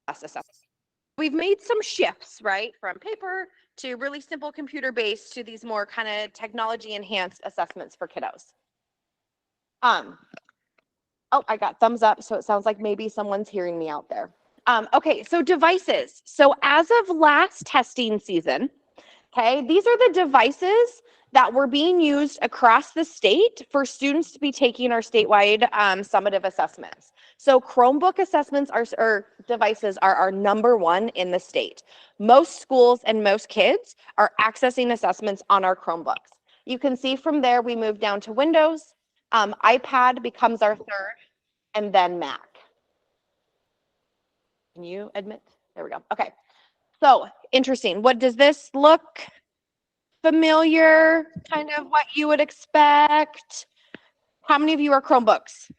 assessment. We've made some shifts, right, from paper to really simple computer-based to these more kind of technology-enhanced assessments for kiddos. Oh, I got thumbs up, so it sounds like maybe someone's hearing me out there. Okay, so devices. So as of last testing season, okay, these are the devices that were being used across the state for students to be taking our statewide summative assessments. So Chromebook assessments or devices are our #1 in the state. Most schools and most kids are accessing assessments on our Chromebooks. You can see from there we move down to Windows, iPad becomes our third, and then Mac. Can you admit? There we go. Okay. So interesting. What does this look familiar? Kind of what you would expect. How many of you are Chromebooks?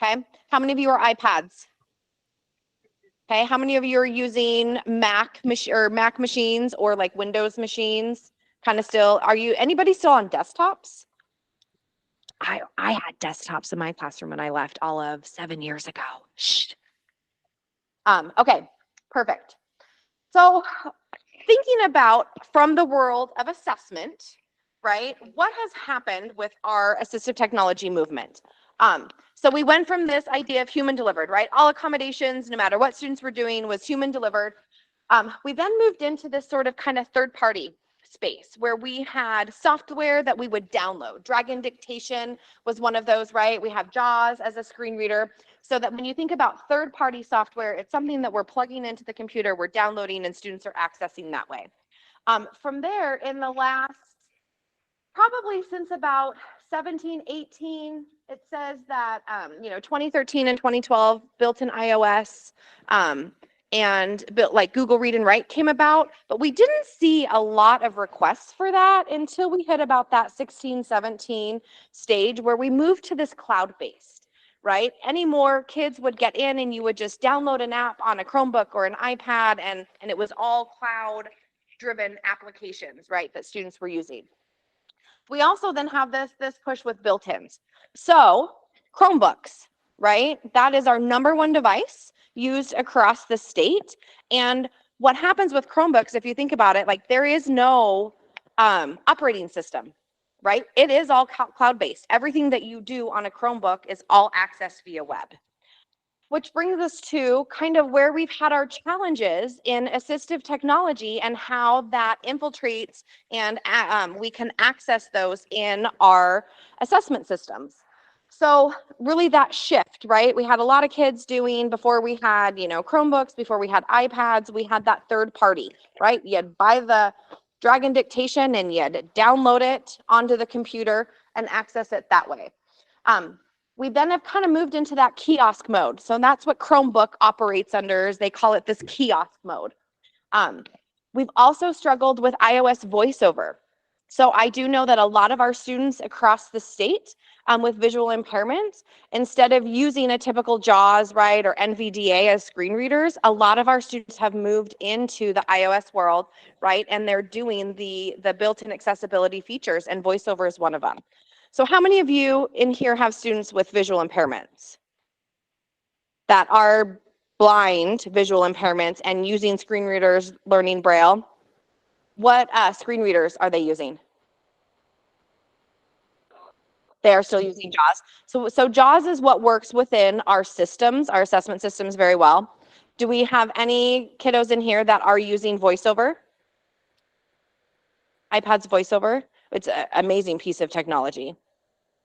Okay. How many of you are iPads? Okay. How many of you are using Mac machines or like Windows machines? Kind of still, anybody still on desktops? I had desktops in my classroom when I left all of 7 years ago. Shh. Okay, perfect. So thinking about from the world of assessment, right, what has happened with our assistive technology movement? So we went from this idea of human delivered, right? All accommodations, no matter what students were doing, was human delivered. We then moved into this sort of kind of third party space where we had software that we would download. Dragon Dictation was one of those, right? We have JAWS as a screen reader, so that when you think about third-party software, it's something that we're plugging into the computer, we're downloading, and students are accessing that way. From there, in the last, probably since about 17, 18, it says that, 2013 and 2012, built-in iOS, and built like Google Read and Write came about, but we didn't see a lot of requests for that until we hit about that 16, 17 stage where we moved to this cloud-based, right? Any more kids would get in and you would just download an app on a Chromebook or an iPad and it was all cloud-driven applications, right, that students were using. We also then have this push with built-ins. So Chromebooks, right? That is our #1 device used across the state. And what happens with Chromebooks, if you think about it, like there is no operating system, right? It is all cloud-based. Everything that you do on a Chromebook is all accessed via web. Which brings us to kind of where we've had our challenges in assistive technology and how that infiltrates and we can access those in our assessment systems. So really that shift, right? We had a lot of kids doing, before we had, Chromebooks, before we had iPads, we had that third party, right? You'd buy the Dragon Dictation and you'd download it onto the computer and access it that way. We then have kind of moved into that kiosk mode. So that's what Chromebook operates under, is they call it this kiosk mode. We've also struggled with iOS voiceover. So I do know that a lot of our students across the state with visual impairments, instead of using a typical JAWS, right, or NVDA as screen readers, a lot of our students have moved into the iOS world, right, and they're doing the built-in accessibility features, and voiceover is one of them. So how many of you in here have students with visual impairments that are blind visual impairments and using screen readers, learning Braille? What screen readers are they using? They are still using JAWS. So JAWS is what works within our systems, our assessment systems, very well. Do we have any kiddos in here that are using VoiceOver? iPad's VoiceOver? It's an amazing piece of technology.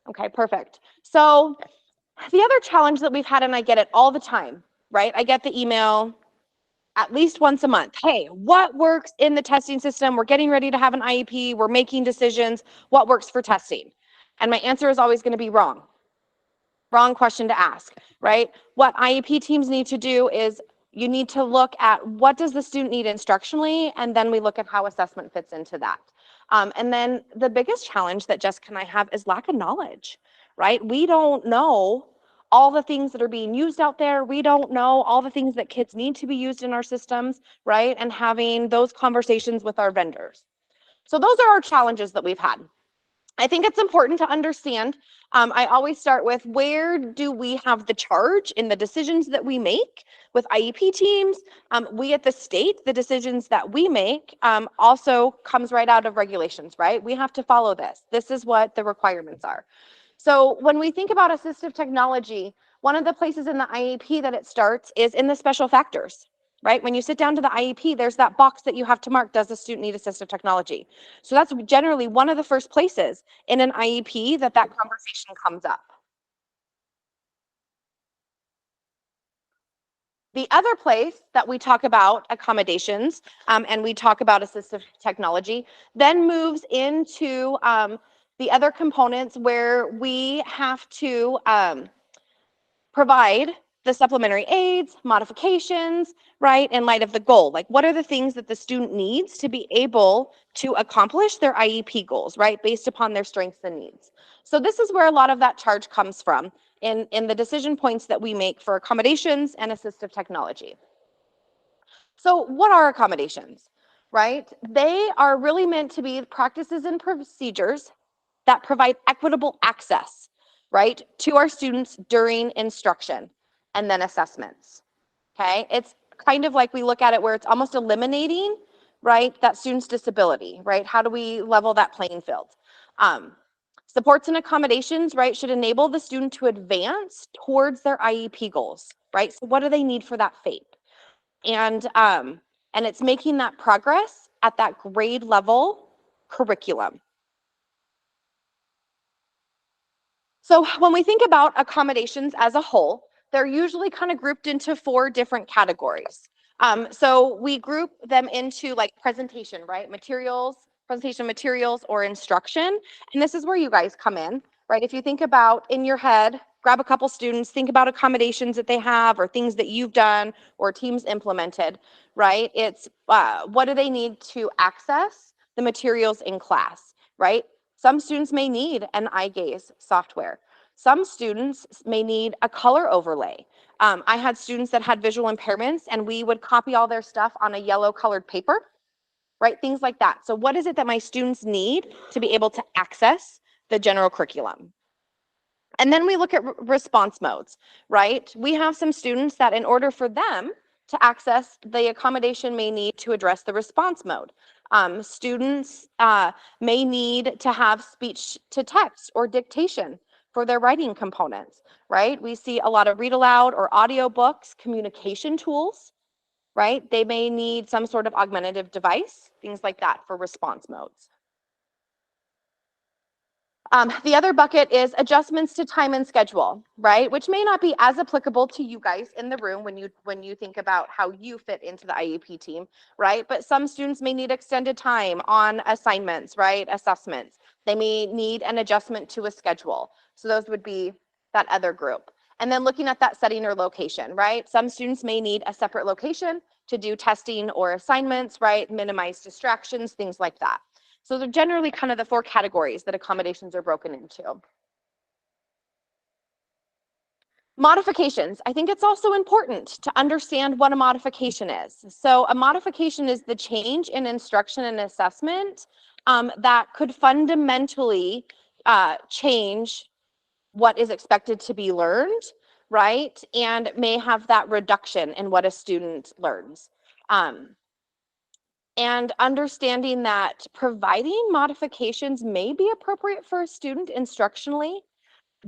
Okay, perfect. So the other challenge that we've had, and I get it all the time, right? I get the email at least once a month. Hey, what works in the testing system? We're getting ready to have an IEP. We're making decisions. What works for testing? And my answer is always going to be wrong. Wrong question to ask, right? What IEP teams need to do is you need to look at what does the student need instructionally, and then we look at how assessment fits into that. And then the biggest challenge that Jessica and I have is lack of knowledge, right? We don't know all the things that are being used out there. We don't know all the things that kids need to be used in our systems, right? And having those conversations with our vendors. So those are our challenges that we've had. I think it's important to understand. I always start with, where do we have the charge in the decisions that we make with IEP teams? We at the state, the decisions that we make also comes right out of regulations, right? We have to follow this. This is what the requirements are. So when we think about assistive technology, one of the places in the IEP that it starts is in the special factors, right? When you sit down to the IEP, there's that box that you have to mark, does the student need assistive technology? So that's generally one of the first places in an IEP that conversation comes up. The other place that we talk about accommodations and we talk about assistive technology then moves into the other components where we have to provide the supplementary aids, modifications, right, in light of the goal. Like, what are the things that the student needs to be able to accomplish their IEP goals, right, based upon their strengths and needs. So this is where a lot of that charge comes from in the decision points that we make for accommodations and assistive technology. So what are accommodations, right? They are really meant to be practices and procedures that provide equitable access, right, to our students during instruction and then assessments. Okay, it's kind of like we look at it where it's almost eliminating, right, that student's disability, right? How do we level that playing field? Supports and accommodations, right, should enable the student to advance towards their IEP goals, right? So what do they need for that FAPE? And it's making that progress at that grade level curriculum. So when we think about accommodations as a whole, they're usually kind of grouped into 4 different categories. So we group them into like presentation, right? Presentation materials or instruction. And this is where you guys come in, right? If you think about in your head, grab a couple students, think about accommodations that they have or things that you've done or teams implemented, right? It's what do they need to access the materials in class, right? Some students may need an eye gaze software. Some students may need a color overlay. I had students that had visual impairments and we would copy all their stuff on a yellow colored paper, right? Things like that. So what is it that my students need to be able to access the general curriculum? And then we look at response modes, right? We have some students that in order for them to access the accommodation may need to address the response mode. Students may need to have speech to text or dictation for their writing components, right? We see a lot of read aloud or audio books, communication tools, right? They may need some sort of augmentative device, things like that for response modes. The other bucket is adjustments to time and schedule, right? Which may not be as applicable to you guys in the room when you think about how you fit into the IEP team, right? But some students may need extended time on assignments, right? Assessments. They may need an adjustment to a schedule. So those would be that other group. And then looking at that setting or location, right? Some students may need a separate location to do testing or assignments, right? Minimize distractions, things like that. So they're generally kind of the 4 categories that accommodations are broken into. Modifications. I think it's also important to understand what a modification is. So a modification is the change in instruction and assessment that could fundamentally change what is expected to be learned, right? And may have that reduction in what a student learns. And understanding that providing modifications may be appropriate for a student instructionally,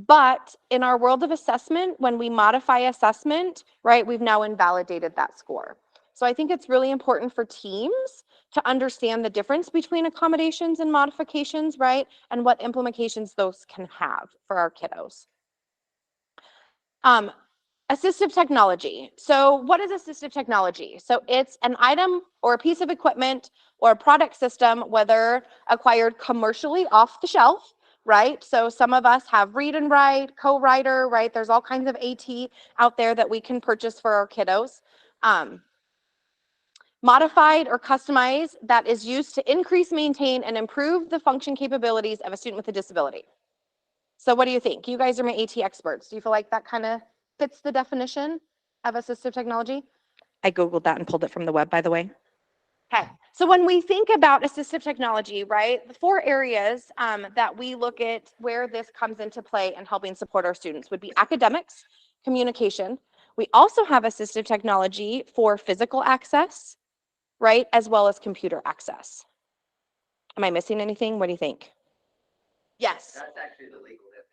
but in our world of assessment, when we modify assessment, right, we've now invalidated that score. So I think it's really important for teams to understand the difference between accommodations and modifications, right, and what implications those can have for our kiddos. Assistive technology. So what is assistive technology? So it's an item or a piece of equipment or a product system, whether acquired commercially off the shelf, right? So some of us have read and write, co-writer, right? There's all kinds of AT out there that we can purchase for our kiddos. Modified or customized that is used to increase, maintain, and improve the function capabilities of a student with a disability. So what do you think? You guys are my AT experts. Do you feel like that kind of fits the definition of assistive technology? I Googled that and pulled it from the web, by the way. Okay, so when we think about assistive technology, right, the 4 areas that we look at where this comes into play and helping support our students would be academics, communication. We also have assistive technology for physical access, right, as well as computer access. Am I missing anything? What do you think? Yes. That's actually the legal definition.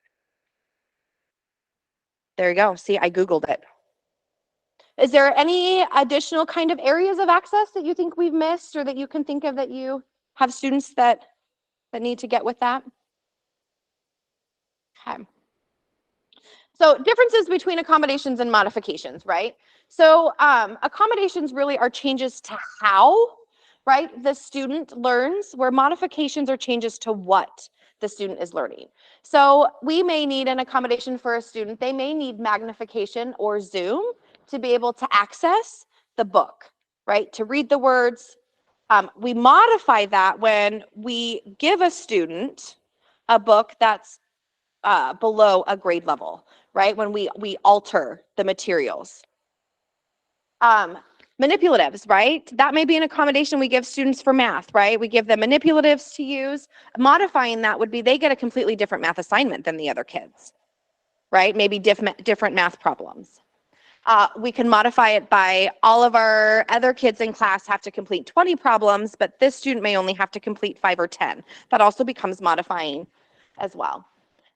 There you go. See, I Googled it. Is there any additional kind of areas of access that you think we've missed or that you can think of that you have students that need to get with that? Okay. So differences between accommodations and modifications, right? So accommodations really are changes to how, right, the student learns, where modifications are changes to what the student is learning. So we may need an accommodation for a student. They may need magnification or zoom to be able to access the book, right, to read the words. We modify that when we give a student a book that's below a grade level, right? When we alter the materials. Manipulatives, right? That may be an accommodation we give students for math, right? We give them manipulatives to use. Modifying that would be they get a completely different math assignment than the other kids, right? Maybe different math problems. We can modify it by all of our other kids in class have to complete 20 problems, but this student may only have to complete 5 or 10. That also becomes modifying as well.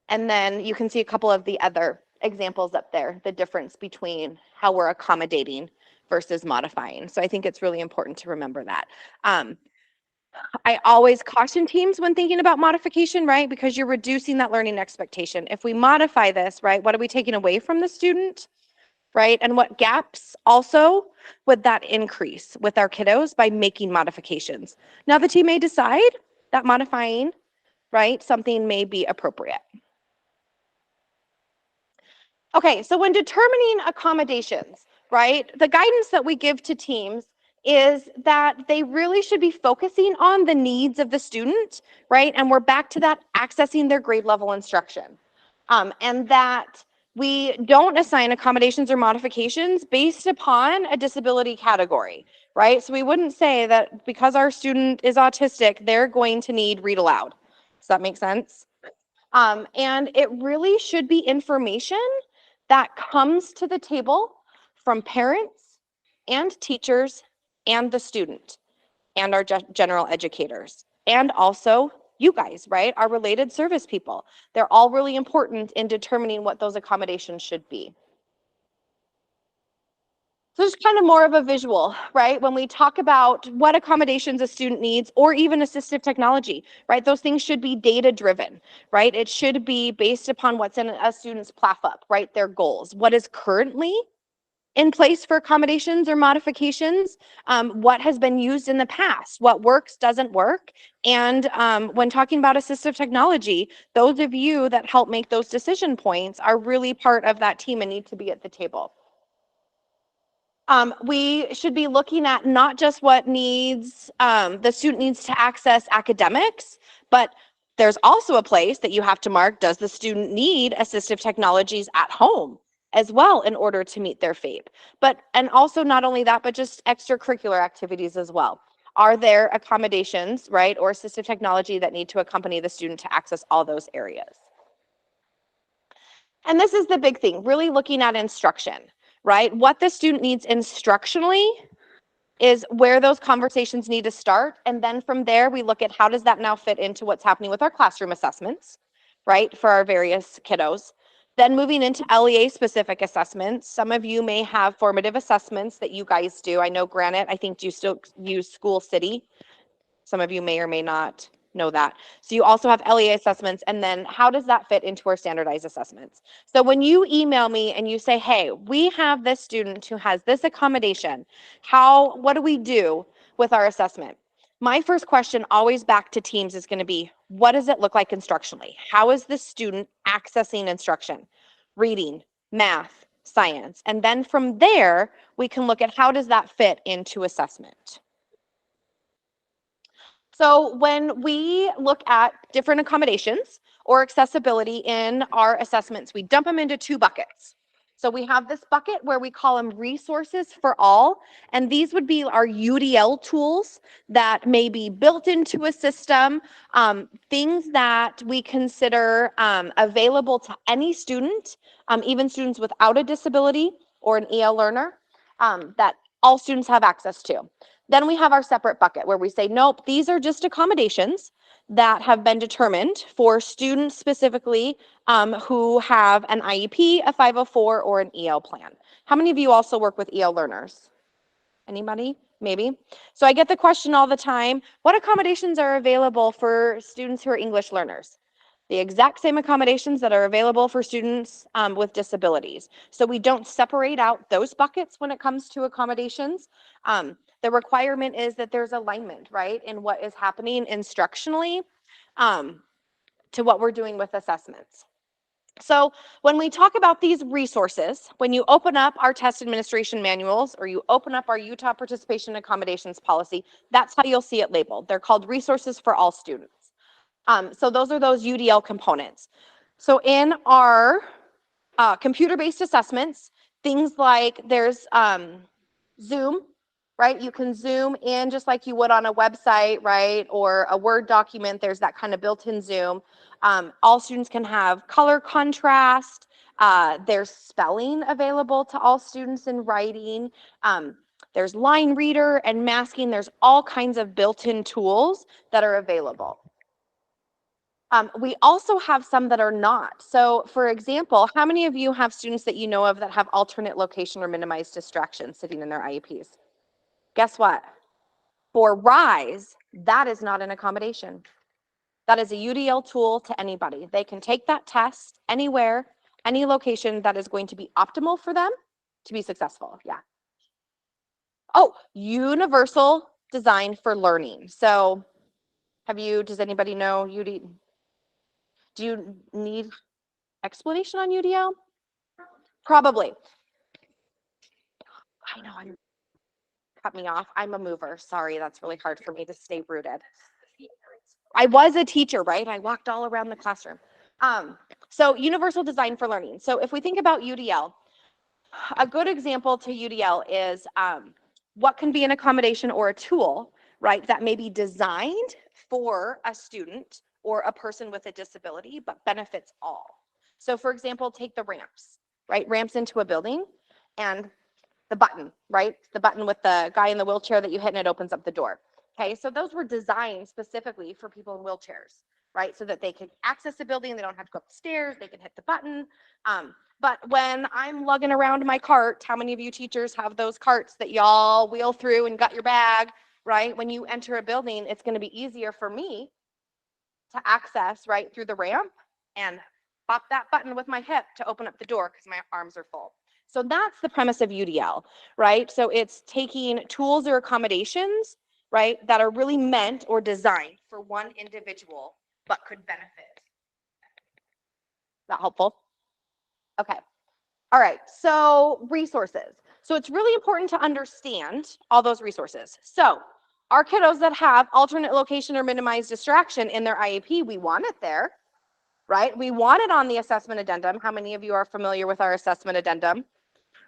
And then you can see a couple of the other examples up there, the difference between how we're accommodating versus modifying. So I think it's really important to remember that. I always caution teams when thinking about modification, right? Because you're reducing that learning expectation. If we modify this, right, what are we taking away from the student, right? And what gaps also would that increase with our kiddos by making modifications? Now the team may decide that modifying, right, something may be appropriate. Okay, so when determining accommodations, right, the guidance that we give to teams is that they really should be focusing on the needs of the student, right? And we're back to that accessing their grade level instruction. And that we don't assign accommodations or modifications based upon a disability category, right? So we wouldn't say that because our student is autistic, they're going to need read aloud. Does that make sense? And it really should be information that comes to the table from parents and teachers and the student and our general educators and also you guys, right? Our related service people. They're all really important in determining what those accommodations should be. So it's kind of more of a visual, right? When we talk about what accommodations a student needs or even assistive technology, right? Those things should be data driven, right? It should be based upon what's in a student's PLAF-up, right? Their goals. What is currently in place for accommodations or modifications, what has been used in the past, what works, doesn't work. And when talking about assistive technology, those of you that help make those decision points are really part of that team and need to be at the table. We should be looking at not just what needs, the student needs to access academics, but there's also a place that you have to mark, does the student need assistive technologies at home as well in order to meet their FAPE? And also not only that, but just extracurricular activities as well. Are there accommodations, right, or assistive technology that need to accompany the student to access all those areas? And this is the big thing, really looking at instruction, right? What the student needs instructionally is where those conversations need to start. And then from there, we look at how does that now fit into what's happening with our classroom assessments, right, for our various kiddos. Then moving into LEA specific assessments. Some of you may have formative assessments that you guys do. I know Granite, I think you still use School City. Some of you may or may not know that. So you also have LEA assessments, and then how does that fit into our standardized assessments? So when you email me and you say, hey, we have this student who has this accommodation, what do we do with our assessment? My first question always back to teams is going to be, what does it look like instructionally? How is the student accessing instruction? Reading, math, science. And then from there, we can look at how does that fit into assessment. So when we look at different accommodations or accessibility in our assessments, we dump them into 2 buckets. So we have this bucket where we call them resources for all, and these would be our UDL tools that may be built into a system, things that we consider available to any student, even students without a disability or an EL learner, that all students have access to. Then we have our separate bucket where we say, nope, these are just accommodations that have been determined for students specifically who have an IEP, a 504, or an EL plan. How many of you also work with EL learners? Anybody? Maybe. So I get the question all the time, what accommodations are available for students who are English learners? The exact same accommodations that are available for students with disabilities. So we don't separate out those buckets when it comes to accommodations. The requirement is that there's alignment, right, in what is happening instructionally to what we're doing with assessments. So when we talk about these resources, when you open up our test administration manuals or you open up our Utah Participation Accommodations Policy, that's how you'll see it labeled. They're called resources for all students. So those are those UDL components. So in our computer-based assessments, things like there's Zoom, right? You can zoom in just like you would on a website, right? Or a Word document, there's that kind of built-in zoom. All students can have color contrast. There's spelling available to all students in writing. There's line reader and masking. There's all kinds of built-in tools that are available. We also have some that are not. So for example, how many of you have students that you know of that have alternate location or minimized distraction sitting in their IEPs? Guess what? For RISE, that is not an accommodation. That is a UDL tool to anybody. They can take that test anywhere, any location that is going to be optimal for them to be successful. Yeah. Oh, universal design for learning. So does anybody know do you need explanation on UDL? Probably. I know, cut me off. I'm a mover. Sorry, that's really hard for me to stay rooted. I was a teacher, right? I walked all around the classroom. So universal design for learning. So if we think about UDL, a good example to UDL is what can be an accommodation or a tool, right, that may be designed for a student or a person with a disability, but benefits all. So for example, take the ramps, right? Ramps into a building and the button, right? The button with the guy in the wheelchair that you hit and it opens up the door. Okay, so those were designed specifically for people in wheelchairs, right? So that they could access the building, they don't have to go up the stairs, they can hit the button. But when I'm lugging around my cart, how many of you teachers have those carts that y'all wheel through and got your bag, right? When you enter a building, it's going to be easier for me to access right through the ramp and pop that button with my hip to open up the door because my arms are full. So that's the premise of UDL, right? So it's taking tools or accommodations, right, that are really meant or designed for one individual, but could benefit. Is that helpful? Okay. All right. So resources. So it's really important to understand all those resources. So our kiddos that have alternate location or minimized distraction in their IEP, we want it there, right? We want it on the assessment addendum. How many of you are familiar with our assessment addendum?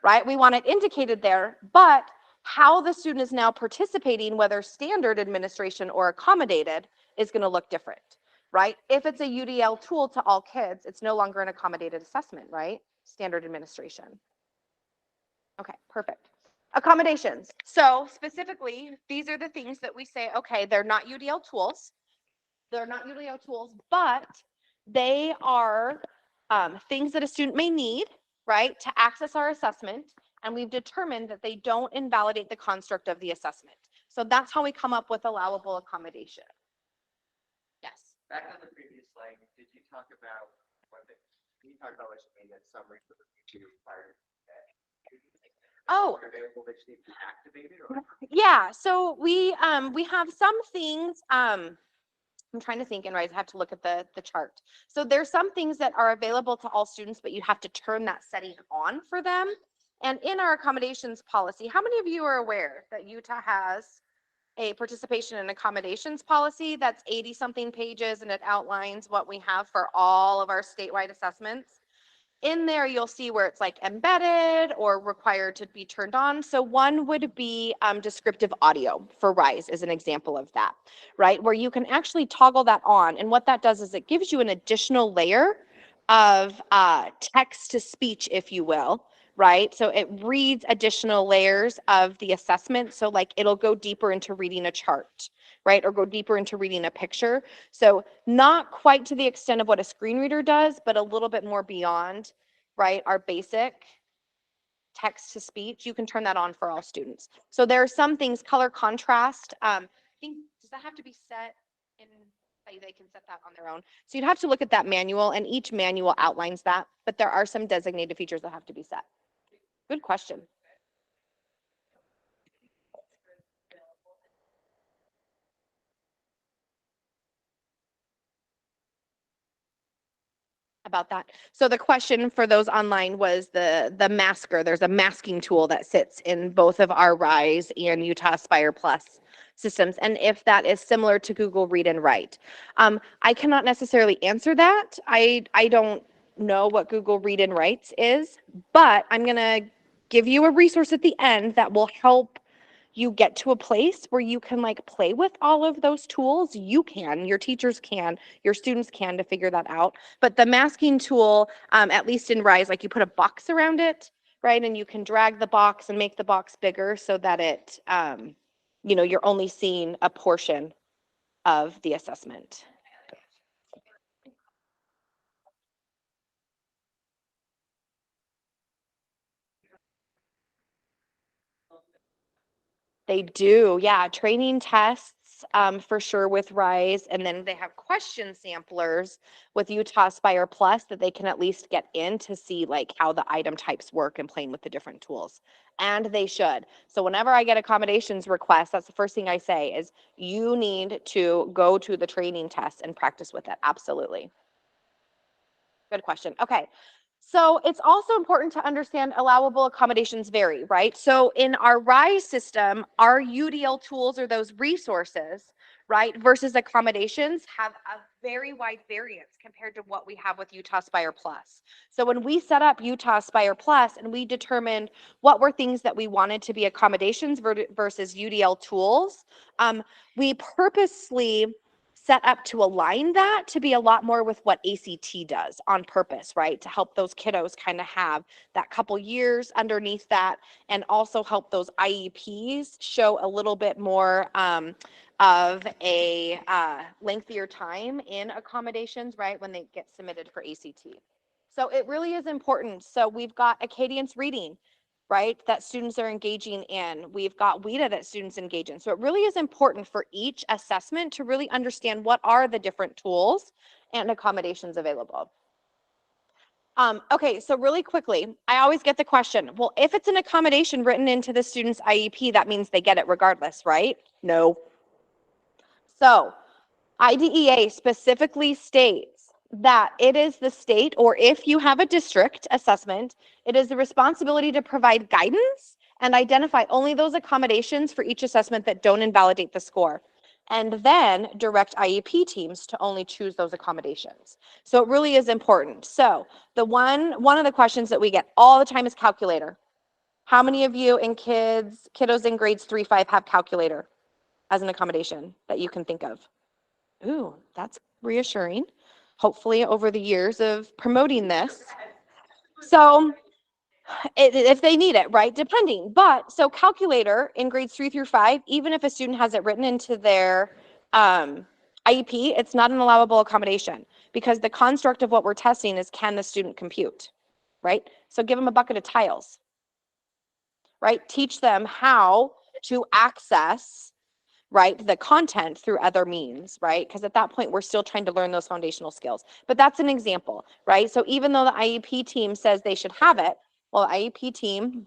Right? We want it indicated there, but how the student is now participating, whether standard administration or accommodated, is going to look different, right? If it's a UDL tool to all kids, it's no longer an accommodated assessment, right? Standard administration. Okay, perfect. Accommodations. So specifically, these are the things that we say, okay, they're not UDL tools. They're not UDL tools, but they are things that a student may need, right, to access our assessment, and we've determined that they don't invalidate the construct of the assessment. So that's how we come up with allowable accommodation. Yes. Back on the previous slide, did you talk about what what you made that summary for the future prior? Oh, Available that you need to activate it, or? Yeah. So we have some things. I'm trying to think and I have to look at the chart. So there's some things that are available to all students, but you have to turn that setting on for them. And in our accommodations policy, how many of you are aware that Utah has a participation and accommodations policy that's 80 something pages and it outlines what we have for all of our statewide assessments? in there, you'll see where it's like embedded or required to be turned on. So one would be descriptive audio for RISE is an example of that, right? Where you can actually toggle that on. And what that does is it gives you an additional layer of text to speech, if you will, right? So it reads additional layers of the assessment. So like it'll go deeper into reading a chart, right? Or go deeper into reading a picture. So not quite to the extent of what a screen reader does, but a little bit more beyond, right? Our basic text to speech. You can turn that on for all students. So there are some things, color contrast. I think, does that have to be set in, they can set that on their own. So you'd have to look at that manual, and each manual outlines that, but there are some designated features that have to be set. Good question. About that. So the question for those online was the masker. There's a masking tool that sits in both of our RISE and Utahspire Plus systems, and if that is similar to Google Read and Write. I cannot necessarily answer that. I don't know what Google Read and Write is, but I'm going to give you a resource at the end that will help you get to a place where you can like play with all of those tools. You can, your teachers can, your students can, to figure that out. But the masking tool, at least in RISE, like you put a box around it, right? And you can drag the box and make the box bigger so that it, you know, you're only seeing a portion of the assessment. They do, yeah. Training tests for sure with RISE, and then they have question samplers with Utahspire Plus that they can at least get in to see like how the item types work and playing with the different tools. And they should. So whenever I get accommodations requests, that's the first thing I say is you need to go to the training test and practice with it. Absolutely. Good question. Okay. So it's also important to understand allowable accommodations vary, right? So in our RISE system, our UDL tools or those resources, right, versus accommodations have a very wide variance compared to what we have with Utahspire Plus. So when we set up Utahspire Plus and we determined what were things that we wanted to be accommodations versus UDL tools, we purposely set up to align that to be a lot more with what ACT does on purpose, right? To help those kiddos kind of have that couple years underneath that, and also help those IEPs show a little bit more of a lengthier time in accommodations, right? When they get submitted for ACT. So it really is important. So we've got Acadience reading, right, that students are engaging in. We've got WIDA that students engage in. So it really is important for each assessment to really understand what are the different tools and accommodations available. Okay, so really quickly, I always get the question, well, if it's an accommodation written into the student's IEP, that means they get it regardless, right? No. So IDEA specifically states that it is the state, or if you have a district assessment, it is the responsibility to provide guidance and identify only those accommodations for each assessment that don't invalidate the score, and then direct IEP teams to only choose those accommodations. So it really is important. So the one of the questions that we get all the time is calculator. How many of you in kiddos in grades 3-5 have calculator as an accommodation that you can think of? Ooh, that's reassuring. Hopefully over the years of promoting this. So if they need it, right? Depending. But so calculator in grades 3-5, even if a student has it written into their IEP, it's not an allowable accommodation because the construct of what we're testing is, can the student compute, right? So give them a bucket of tiles, right? Teach them how to access, right, the content through other means, right? Because at that point, we're still trying to learn those foundational skills. But that's an example, right? So even though the IEP team says they should have it, well, the IEP team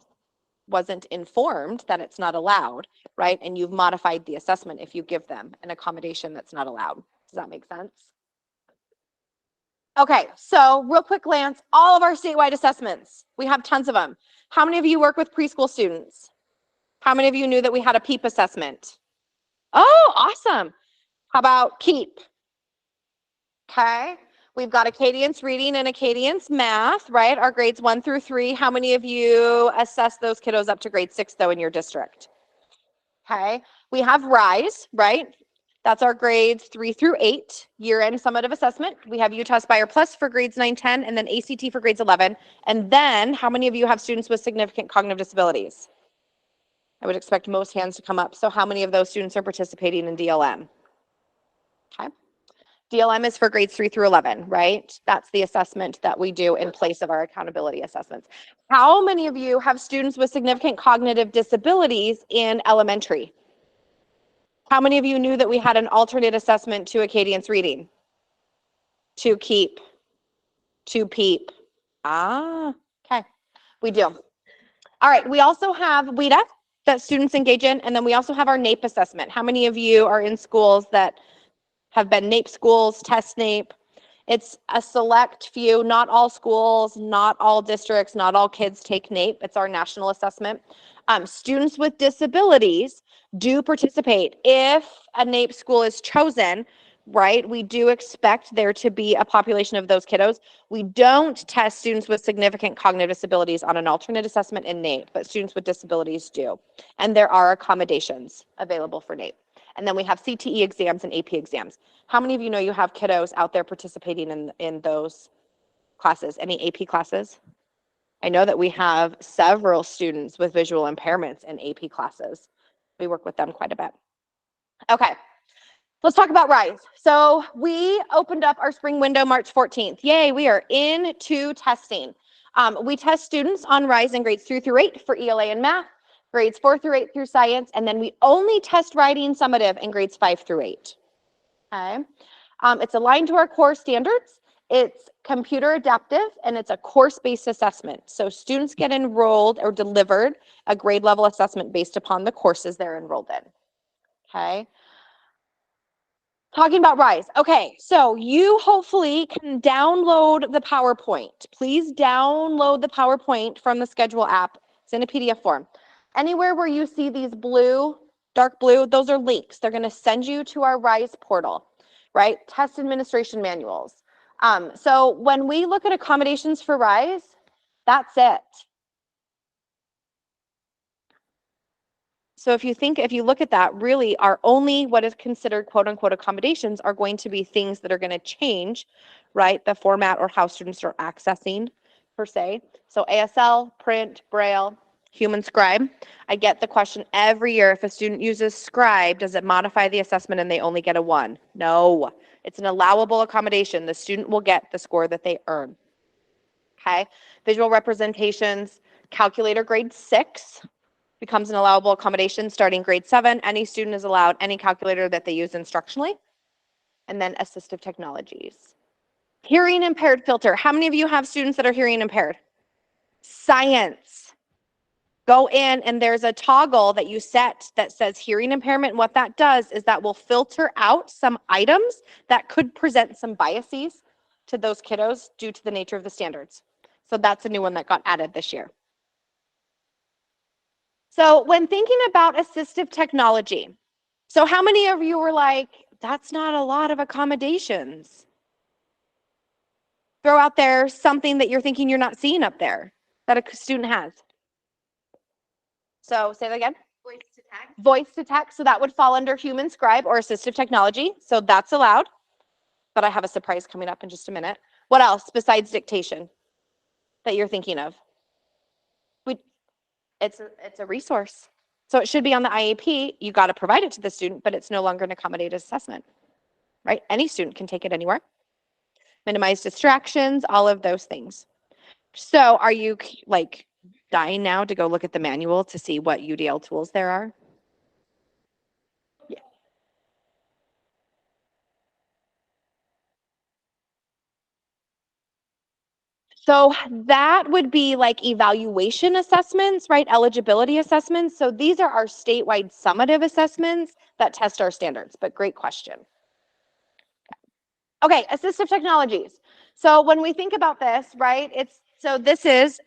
wasn't informed that it's not allowed, right? And you've modified the assessment if you give them an accommodation that's not allowed. Does that make sense? Okay, so real quick glance, all of our statewide assessments, we have tons of them. How many of you work with preschool students? How many of you knew that we had a PEEP assessment? Oh, awesome. How about KEEP? Okay. We've got Acadience Reading and Acadience Math, right? Our grades 1 through 3. How many of you assess those kiddos up to grade 6, though, in your district? Okay. We have RISE, right? That's our grades 3 through 8, year-end summative assessment. We have Utahspire Plus for grades 9, 10, and then ACT for grades 11. And then how many of you have students with significant cognitive disabilities? I would expect most hands to come up. So how many of those students are participating in DLM? Okay. DLM is for grades 3 through 11, right? That's the assessment that we do in place of our accountability assessments. How many of you have students with significant cognitive disabilities in elementary? How many of you knew that we had an alternate assessment to Acadience Reading? To keep, to PEEP. Okay, we do. All right, we also have WIDA that students engage in, and then we also have our NAEP assessment. How many of you are in schools that have been NAEP schools, test NAEP? It's a select few, not all schools, not all districts, not all kids take NAEP. It's our national assessment. Students with disabilities do participate. If a NAEP school is chosen, right, we do expect there to be a population of those kiddos. We don't test students with significant cognitive disabilities on an alternate assessment in NAEP, but students with disabilities do. And there are accommodations available for NAEP. And then we have CTE exams and AP exams. How many of you know you have kiddos out there participating in those classes? Any AP classes? I know that we have several students with visual impairments in AP classes. We work with them quite a bit. Okay, let's talk about RISE. So we opened up our spring window March 14th. Yay, we are into testing. We test students on RISE in grades 3 through 8 for ELA and math, grades 4 through 8 through science, and then we only test writing summative in grades 5 through 8. Okay. It's aligned to our core standards. It's computer adaptive, and it's a course-based assessment. So students get enrolled or delivered a grade level assessment based upon the courses they're enrolled in. Okay. Talking about RISE. Okay, so you hopefully can download the PowerPoint. Please download the PowerPoint from the schedule app. It's in a PDF form. Anywhere where you see these blue, dark blue, those are links. They're going to send you to our RISE portal, right? Test administration manuals. So when we look at accommodations for RISE, that's it. So if you look at that, really our only what is considered quote unquote accommodations are going to be things that are going to change, right? The format or how students are accessing per se. So ASL, print, Braille, human scribe. I get the question every year, if a student uses scribe, does it modify the assessment and they only get a 1? No, it's an allowable accommodation. The student will get the score that they earn. Okay, visual representations, calculator grade 6. Becomes an allowable accommodation starting grade 7. Any student is allowed any calculator that they use instructionally. And then assistive technologies. Hearing impaired filter. How many of you have students that are hearing impaired? Science. Go in and there's a toggle that you set that says hearing impairment. And what that does is that will filter out some items that could present some biases to those kiddos due to the nature of the standards. So that's a new one that got added this year. So when thinking about assistive technology, so how many of you were like, that's not a lot of accommodations? Throw out there something that you're thinking you're not seeing up there that a student has. So say that again. Voice to text. Voice to text. So that would fall under human scribe or assistive technology. So that's allowed. But I have a surprise coming up in just a minute. What else besides dictation that you're thinking of? It's a resource. So it should be on the IEP. You got to provide it to the student, but it's no longer an accommodated assessment, right? Any student can take it anywhere. Minimize distractions, all of those things. So are you like dying now to go look at the manual to see what UDL tools there are? Yeah. So that would be like evaluation assessments, right? Eligibility assessments. So these are our statewide summative assessments that test our standards, but great question. Okay, assistive technologies. So when we think about this, right, this is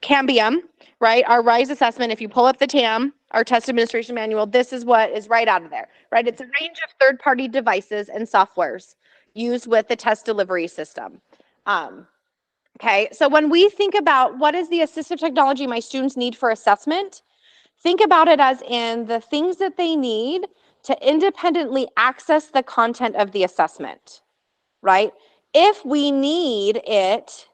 Cambium, right? Our RISE assessment, if you pull up the TAM, our test administration manual, this is what is right out of there, right? It's a range of third-party devices and softwares used with the test delivery system. Okay, so when we think about what is the assistive technology my students need for assessment, think about it as in the things that they need to independently access the content of the assessment, right? If we need it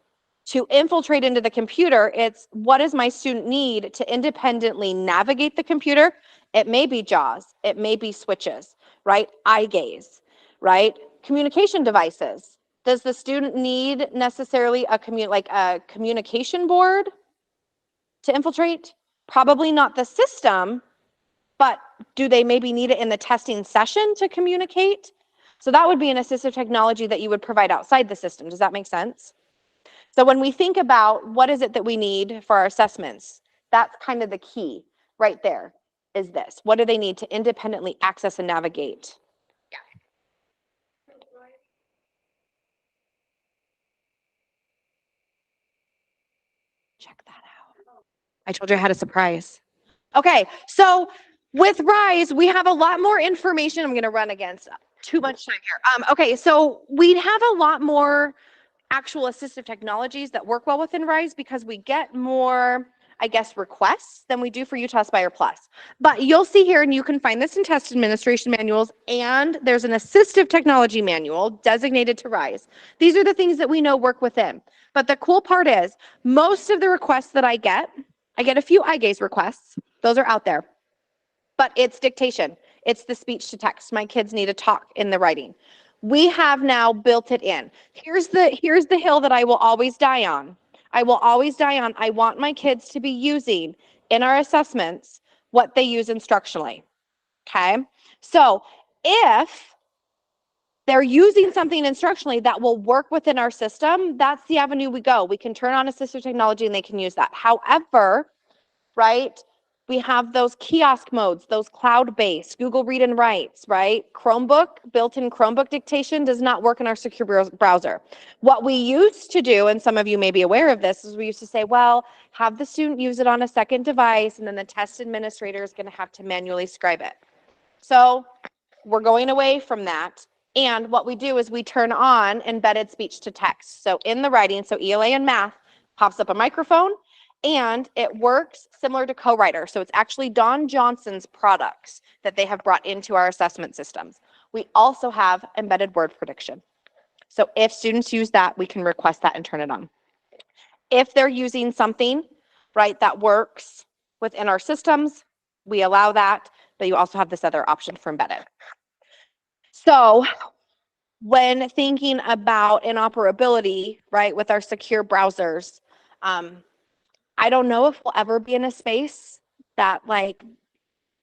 to infiltrate into the computer, it's what does my student need to independently navigate the computer? It may be JAWS, it may be switches, right? Eye gaze, right? Communication devices. Does the student need necessarily a communication board to infiltrate? Probably not the system, but do they maybe need it in the testing session to communicate? So that would be an assistive technology that you would provide outside the system. Does that make sense? So when we think about what is it that we need for our assessments, that's kind of the key right there is this. What do they need to independently access and navigate? Yeah. Check that out. I told you I had a surprise. Okay, so with RISE, we have a lot more information. I'm going to run against too much time here. Okay, so we have a lot more actual assistive technologies that work well within RISE because we get more, I guess, requests than we do for Utahspire Plus. But you'll see here, and you can find this in test administration manuals, and there's an assistive technology manual designated to RISE. These are the things that we know work within. But the cool part is, most of the requests that I get a few eye gaze requests. Those are out there. But it's dictation. It's the speech to text. My kids need to talk in the writing. We have now built it in. Here's the hill that I will always die on. I will always die on. I want my kids to be using in our assessments what they use instructionally. Okay? So if they're using something instructionally that will work within our system, that's the avenue we go. We can turn on assistive technology and they can use that. However, right, we have those kiosk modes, those cloud-based, Google Read and Writes, right? Chromebook, built-in Chromebook dictation does not work in our secure browser. What we used to do, and some of you may be aware of this, is we used to say, well, have the student use it on a second device, and then the test administrator is going to have to manually scribe it. So we're going away from that. And what we do is we turn on embedded speech to text. So in the writing, so ELA and math pops up a microphone, and it works similar to co-writer. So it's actually Don Johnson's products that they have brought into our assessment systems. We also have embedded word prediction. So if students use that, we can request that and turn it on. If they're using something, right, that works within our systems, we allow that, but you also have this other option for embedded. So when thinking about interoperability, right, with our secure browsers, I don't know if we'll ever be in a space that like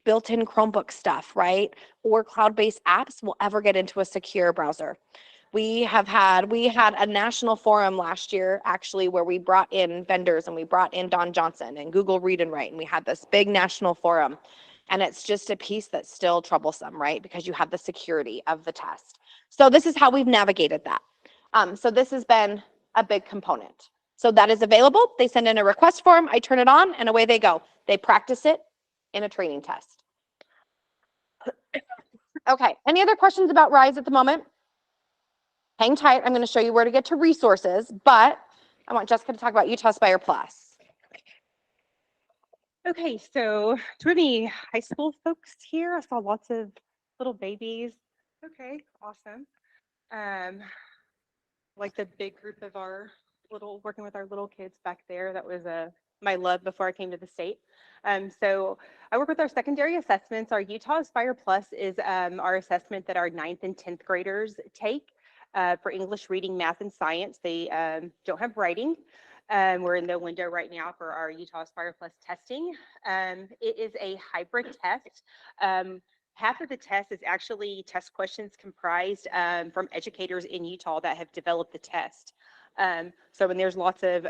built-in Chromebook stuff, right, or cloud-based apps will ever get into a secure browser. We had a national forum last year, actually, where we brought in vendors and we brought in Don Johnson and Google Read and Write, and we had this big national forum. And it's just a piece that's still troublesome, right? Because you have the security of the test. So this is how we've navigated that. So this has been a big component. So that is available. They send in a request form, I turn it on, and away they go. They practice it in a training test. Okay, any other questions about RISE at the moment? Hang tight, I'm gonna show you where to get to resources, but I want Jessica to talk about Utahspire Plus. Okay, so do we have any high school folks here? I saw lots of little babies. Okay, awesome. Like the big group of our working with our little kids back there. That was my love before I came to the state. So I work with our secondary assessments. Our Utahspire Plus is our assessment that our 9th and 10th graders take for English, reading, math, and science. They don't have writing. We're in the window right now for our Utahspire Plus testing. It is a hybrid test. Half of the test is actually test questions comprised from educators in Utah that have developed the test. So when there's lots of,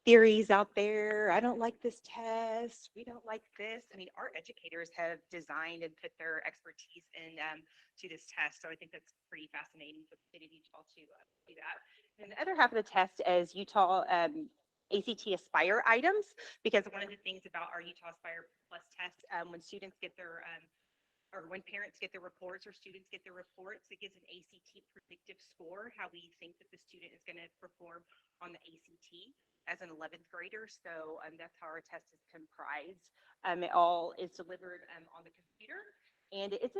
theories out there, I don't like this test, we don't like this. I mean, our educators have designed and put their expertise in to this test. So I think that's pretty fascinating for the state of Utah to do that. And the other half of the test is Utah ACT Aspire items, because one of the things about our Utahspire Plus test, when students get their or when parents get their reports or students get their reports, it gives an ACT predictive score, how we think that the student is going to perform on the ACT as an 11th grader. So that's how our test is comprised. It all is delivered on the computer, and it's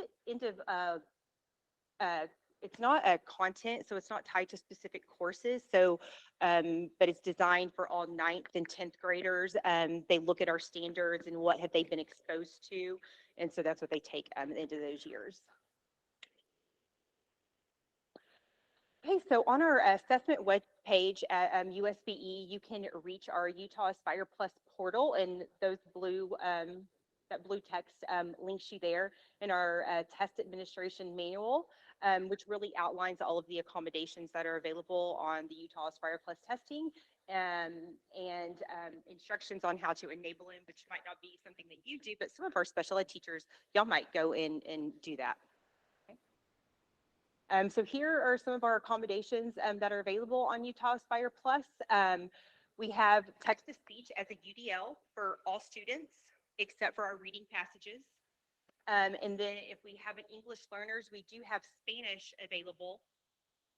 it's not a content, so it's not tied to specific courses. So, but it's designed for all 9th and 10th graders. They look at our standards and what have they been exposed to, and so that's what they take into those years. Okay, so on our assessment web page at USBE, you can reach our Utahspire Plus portal, and those that blue text links you there in our test administration manual, which really outlines all of the accommodations that are available on the Utahspire Plus testing, and instructions on how to enable them, which might not be something that you do, but some of our special ed teachers, y'all might go in and do that. So here are some of our accommodations that are available on Utahspire Plus. We have text-to-speech as a UDL for all students, except for our reading passages. And then if we have an English learners, we do have Spanish available.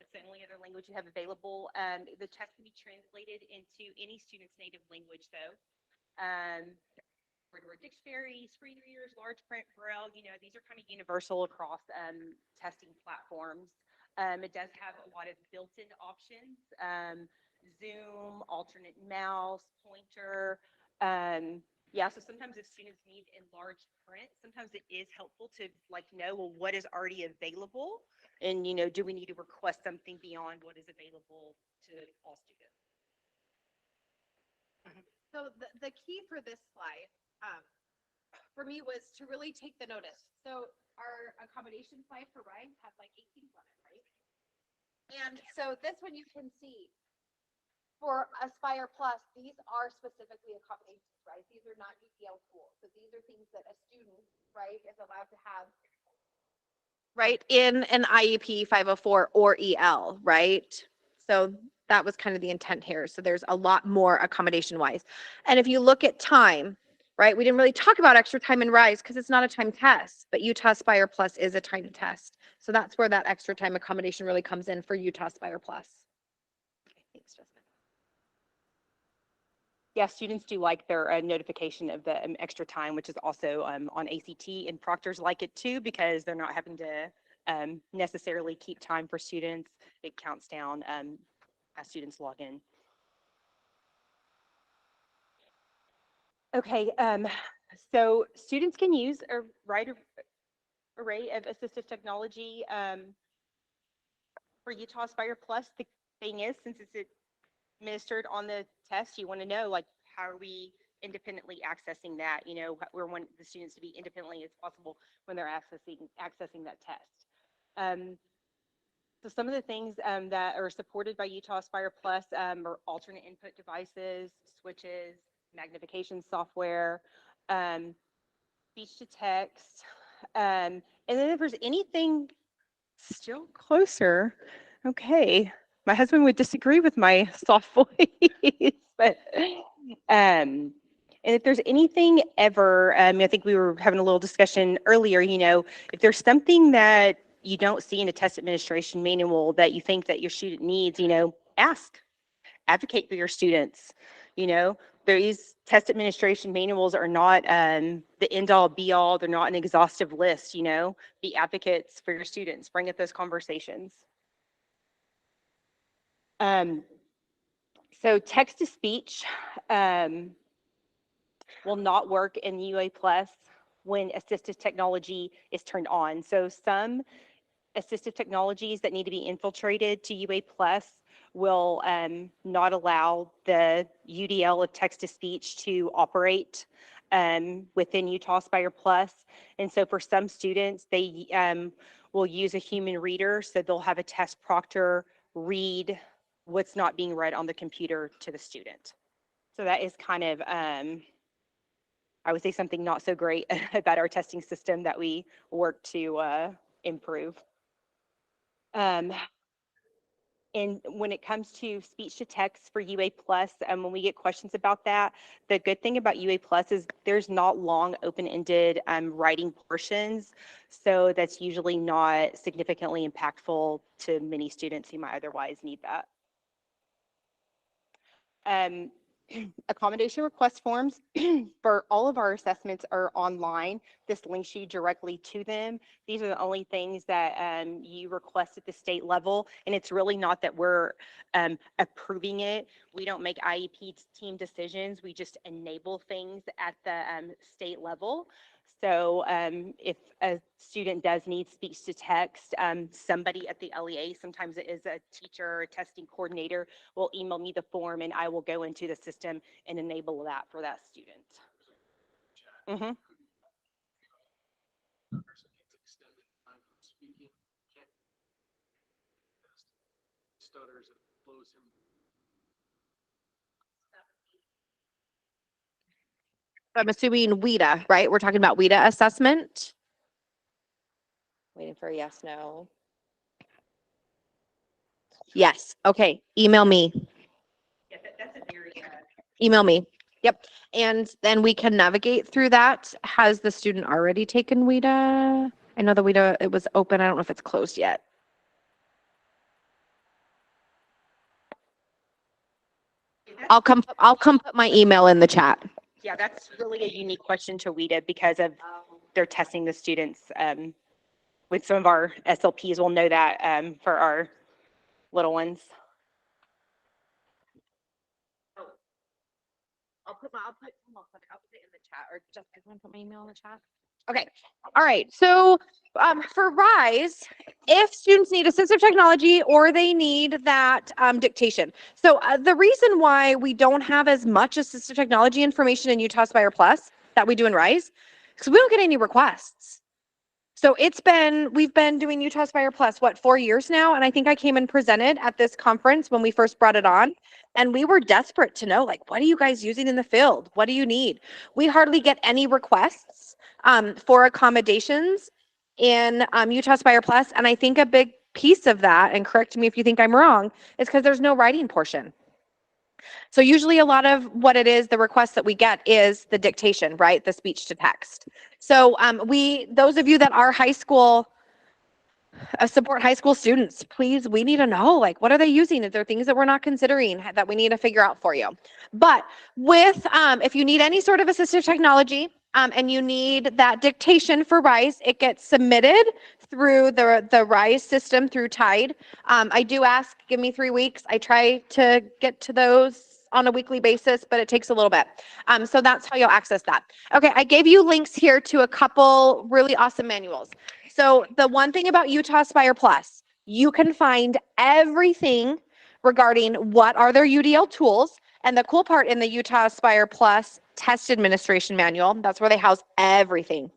That's the only other language you have available. The test can be translated into any student's native language, though. Word dictionary, screen readers, large print, braille, these are kind of universal across testing platforms. It does have a lot of built-in options, Zoom, alternate mouse, pointer. Yeah, so sometimes if students need in large print, sometimes it is helpful to know, well, what is already available? And, do we need to request something beyond what is available to all students? So the key for this slide, for me, was to really take the notice. So our accommodation slide for Ryan has 18 on it, right? And so this one you can see for Aspire Plus, these are specifically accommodations, right? These are not UDL tools. So these are things that a student, right, is allowed to have, right, in an IEP 504 or EL, right? So that was kind of the intent here. So there's a lot more accommodation wise. And if you look at time, right, we didn't really talk about extra time in RISE because it's not a time test, but Utahspire Plus is a time test. So that's where that extra time accommodation really comes in for Utahspire Plus. Okay, thanks, Justin. Yeah, students do like their notification of the extra time, which is also on ACT, and proctors like it too because they're not having to necessarily keep time for students. It counts down as students log in. Okay, so students can use a wide array of assistive technology for Utahspire Plus. The thing is, since it's administered on the test, you want to know, how are we independently accessing that? We want the students to be independently as possible when they're accessing that test. So some of the things that are supported by Utahspire Plus are alternate input devices, switches, magnification software, speech to text, and then if there's anything still closer, okay, my husband would disagree with my soft voice, but and if there's anything ever, I think we were having a little discussion earlier, if there's something that you don't see in a test administration manual that you think that your student needs, ask, advocate for your students. These test administration manuals are not the end all be all. They're not an exhaustive list, be advocates for your students, bring up those conversations. So text to speech will not work in UA Plus when assistive technology is turned on. So some assistive technologies that need to be infiltrated to UA Plus will not allow the UDL of text to speech to operate within Utahspire Plus. And so for some students, they will use a human reader. So they'll have a test proctor read what's not being read on the computer to the student. So that is kind of, I would say, something not so great about our testing system that we work to improve. And And when it comes to speech to text for UA Plus, when we get questions about that, the good thing about UA Plus is there's not long open-ended writing portions. So that's usually not significantly impactful to many students who might otherwise need that. Accommodation request forms for all of our assessments are online. This links you directly to them. These are the only things that you request at the state level, and it's really not that we're approving it. We don't make IEP team decisions. We just enable things at the state level. So if a student does need speech to text, somebody at the LEA, sometimes it is a teacher or a testing coordinator, will email me the form and I will go into the system and enable that for that student. Mm-hmm. I'm assuming WIDA, right? We're talking about WIDA assessment. Waiting for a yes, no. Yes. Okay. Email me. Yeah, that's a very Email me. Yep. And then we can navigate through that. Has the student already taken WIDA? I know the WIDA, it was open. I don't know if it's closed yet. I'll come put my email in the chat. Yeah, that's really a unique question to WIDA because of they're testing the students. With some of our SLPs, we'll know that for our little ones. I'll put it in the chat, or just I want to put my email in the chat. Okay. All right. So for RISE, if students need assistive technology or they need that dictation. So the reason why we don't have as much assistive technology information in Utahspire Plus that we do in RISE, because we don't get any requests. So we've been doing Utahspire Plus, what, 4 years now? And I think I came and presented at this conference when we first brought it on. And we were desperate to know, like, what are you guys using in the field? What do you need? We hardly get any requests for accommodations in Utahspire Plus. And I think a big piece of that, and correct me if you think I'm wrong, is because there's no writing portion. So usually a lot of what it is, the request that we get is the dictation, right? The speech to text. So those of you that are high school, support high school students, please, we need to know, like, what are they using? Is there things that we're not considering that we need to figure out for you? But with, if you need any sort of assistive technology and you need that dictation for RISE, it gets submitted through the RISE system through TIDE. I do ask, give me 3 weeks. I try to get to those on a weekly basis, but it takes a little bit. So that's how you'll access that. Okay, I gave you links here to a couple really awesome manuals. So the one thing about Utahspire Plus, you can find everything regarding what are their UDL tools. And the cool part in the Utahspire Plus test administration manual, that's where they house everything.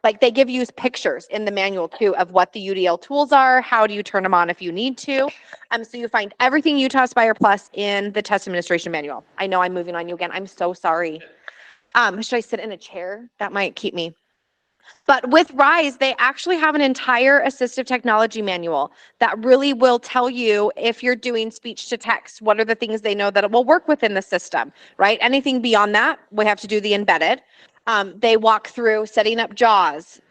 Like they give you pictures in the manual too of what the UDL tools are, how do you turn them on if you need to. So you find everything Utahspire Plus in the test administration manual. I know I'm moving on you again. I'm so sorry. Should I sit in a chair? That might keep me. But with RISE, they actually have an entire assistive technology manual that really will tell you if you're doing speech to text, what are the things they know that it will work within the system, right? Anything beyond that, we have to do the embedded. They walk through setting up JAWS.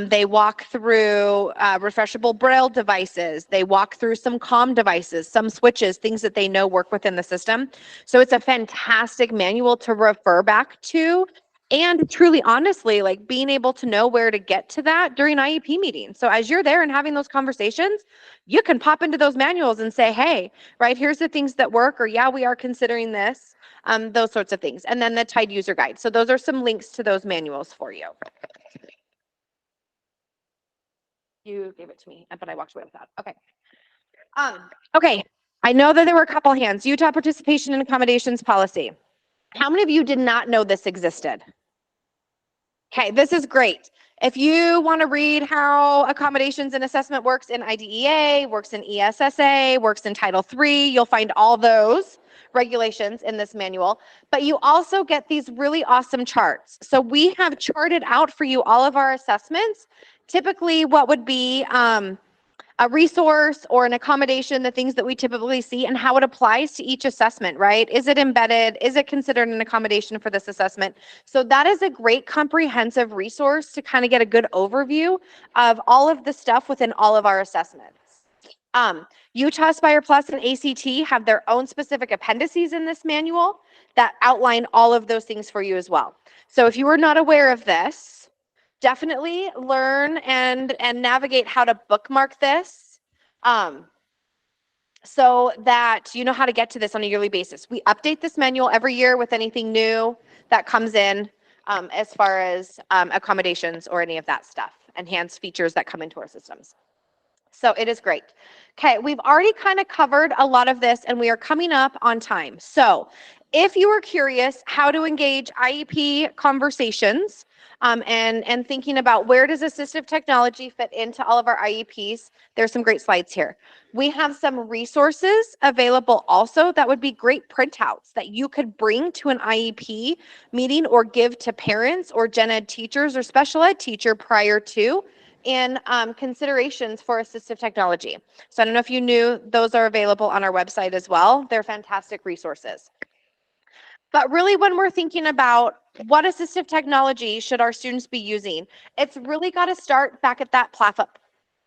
They walk through refreshable braille devices. They walk through some COM devices, some switches, things that they know work within the system. So it's a fantastic manual to refer back to. And truly, honestly, like being able to know where to get to that during IEP meetings. So as you're there and having those conversations, you can pop into those manuals and say, hey, right, here's the things that work, or yeah, we are considering this, those sorts of things. And then the TIDE user guide. So those are some links to those manuals for you. You gave it to me, but I walked away with that. Okay. Okay. I know that there were a couple hands. Utah participation in accommodations policy. How many of you did not know this existed? Okay, this is great. If you want to read how accommodations and assessment works in IDEA, works in ESSA, works in Title III, you'll find all those regulations in this manual. But you also get these really awesome charts. So we have charted out for you all of our assessments. Typically, what would be a resource or an accommodation, the things that we typically see and how it applies to each assessment, right? Is it embedded? Is it considered an accommodation for this assessment? So that is a great comprehensive resource to kind of get a good overview of all of the stuff within all of our assessments. Utahspire Plus and ACT have their own specific appendices in this manual that outline all of those things for you as well. So if you were not aware of this, definitely learn and navigate how to bookmark this so that you know how to get to this on a yearly basis. We update this manual every year with anything new that comes in as far as accommodations or any of that stuff, enhanced features that come into our systems. So it is great. Okay, we've already kind of covered a lot of this and we are coming up on time. So if you are curious how to engage IEP conversations and thinking about where does assistive technology fit into all of our IEPs, there's some great slides here. We have some resources available also that would be great printouts that you could bring to an IEP meeting or give to parents or gen ed teachers or special ed teacher prior to in considerations for assistive technology. So I don't know if you knew those are available on our website as well. They're fantastic resources. But really when we're thinking about what assistive technology should our students be using, it's really got to start back at that PLAFUP,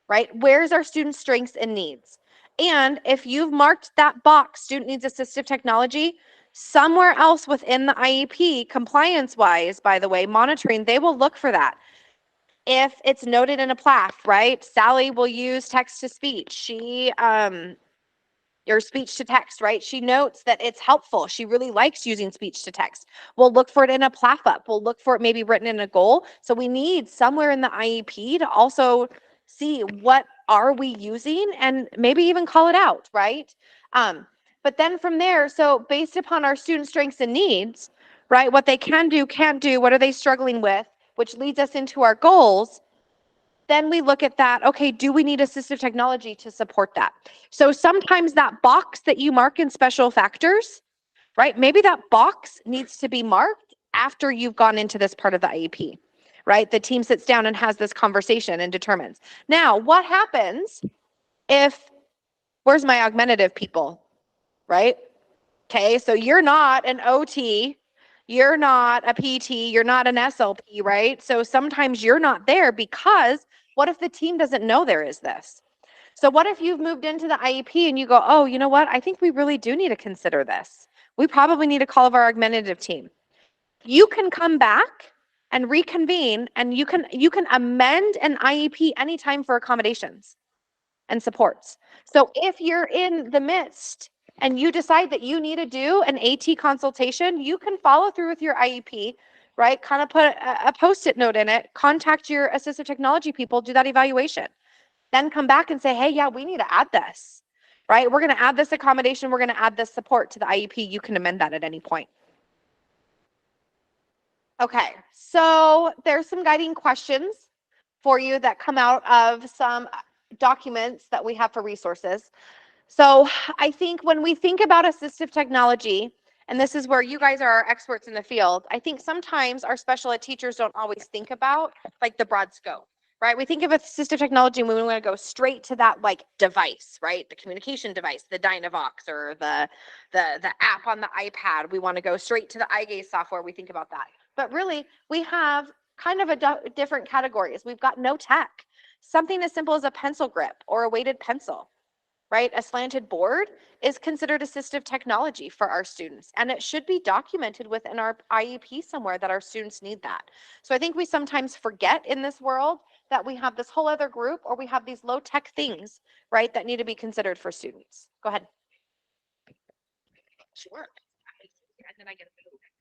right? Where's our students' strengths and needs? And if you've marked that box, student needs assistive technology, somewhere else within the IEP, compliance-wise, by the way, monitoring, they will look for that. If it's noted in a PLAF, right? Sally will use text to speech. Or speech to text, right? She notes that it's helpful. She really likes using speech to text. We'll look for it in a PLAF-up. We'll look for it maybe written in a goal. So we need somewhere in the IEP to also see what are we using and maybe even call it out, right? But then from there, so based upon our student strengths and needs, right? What they can do, can't do, what are they struggling with, which leads us into our goals. Then we look at that, okay, do we need assistive technology to support that? So sometimes that box that you mark in special factors, right? Maybe that box needs to be marked after you've gone into this part of the IEP, right? The team sits down and has this conversation and determines. Now, what happens if, where's my augmentative people, right? Okay, so you're not an OT, you're not a PT, you're not an SLP, right? So sometimes you're not there because what if the team doesn't know there is this? So what if you've moved into the IEP and you go, oh, you know what? I think we really do need to consider this. We probably need a call of our augmentative team. You can come back and reconvene and you can amend an IEP anytime for accommodations and supports. So if you're in the midst and you decide that you need to do an AT consultation, you can follow through with your IEP, right? Kind of put a Post-it note in it, contact your assistive technology people, do that evaluation. Then come back and say, hey, yeah, we need to add this, right? We're going to add this accommodation. We're going to add this support to the IEP. You can amend that at any point. Okay, so there's some guiding questions for you that come out of some documents that we have for resources. So I think when we think about assistive technology, and this is where you guys are our experts in the field, I think sometimes our special ed teachers don't always think about like the broad scope, right? We think of assistive technology and we want to go straight to that like device, right? The communication device, the Dynavox or the app on the iPad. We want to go straight to the eye gaze software. We think about that. But really, we have kind of different categories. We've got no tech, something as simple as a pencil grip or a weighted pencil, right? A slanted board is considered assistive technology for our students, and it should be documented within our IEP somewhere that our students need that. So I think we sometimes forget in this world that we have this whole other group, or we have these low tech things, right, that need to be considered for students. Go ahead. Sure. And then I get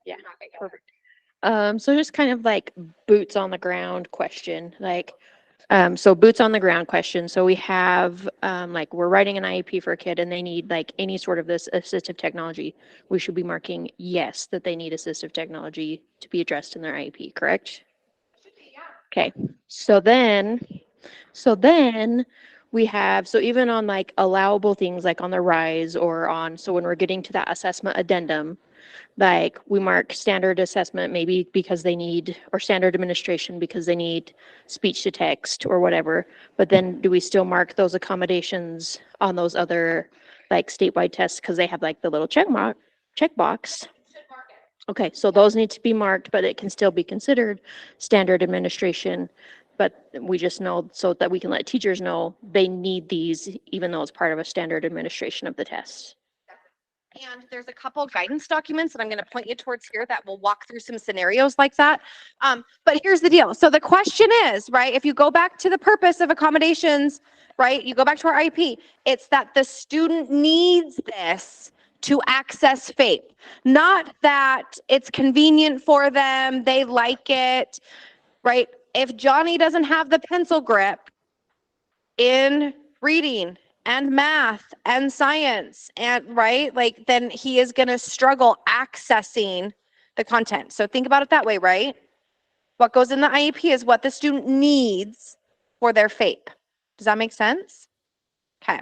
Yeah, perfect. So just kind of like boots on the ground question, like, so boots on the ground question. So we have, like we're writing an IEP for a kid and they need like any sort of this assistive technology. We should be marking yes, that they need assistive technology to be addressed in their IEP, correct? Okay. So then we have, so even on like allowable things like on the RISE or on, so when we're getting to that assessment addendum, Like we mark standard assessment maybe because they need, or standard administration because they need speech to text or whatever. But then do we still mark those accommodations on those other like statewide tests because they have like the little checkbox? Okay, so those need to be marked, but it can still be considered standard administration. But we just know so that we can let teachers know they need these, even though it's part of a standard administration of the test. And there's a couple guidance documents that I'm going to point you towards here that will walk through some scenarios like that. But here's the deal. So the question is, right, if you go back to the purpose of accommodations, right, you go back to our IEP, it's that the student needs this to access FAPE, not that it's convenient for them, they like it, right? If Johnny doesn't have the pencil grip in reading and math and science and right, like then he is going to struggle accessing the content. So think about it that way, right? What goes in the IEP is what the student needs for their FAPE. Does that make sense? Okay.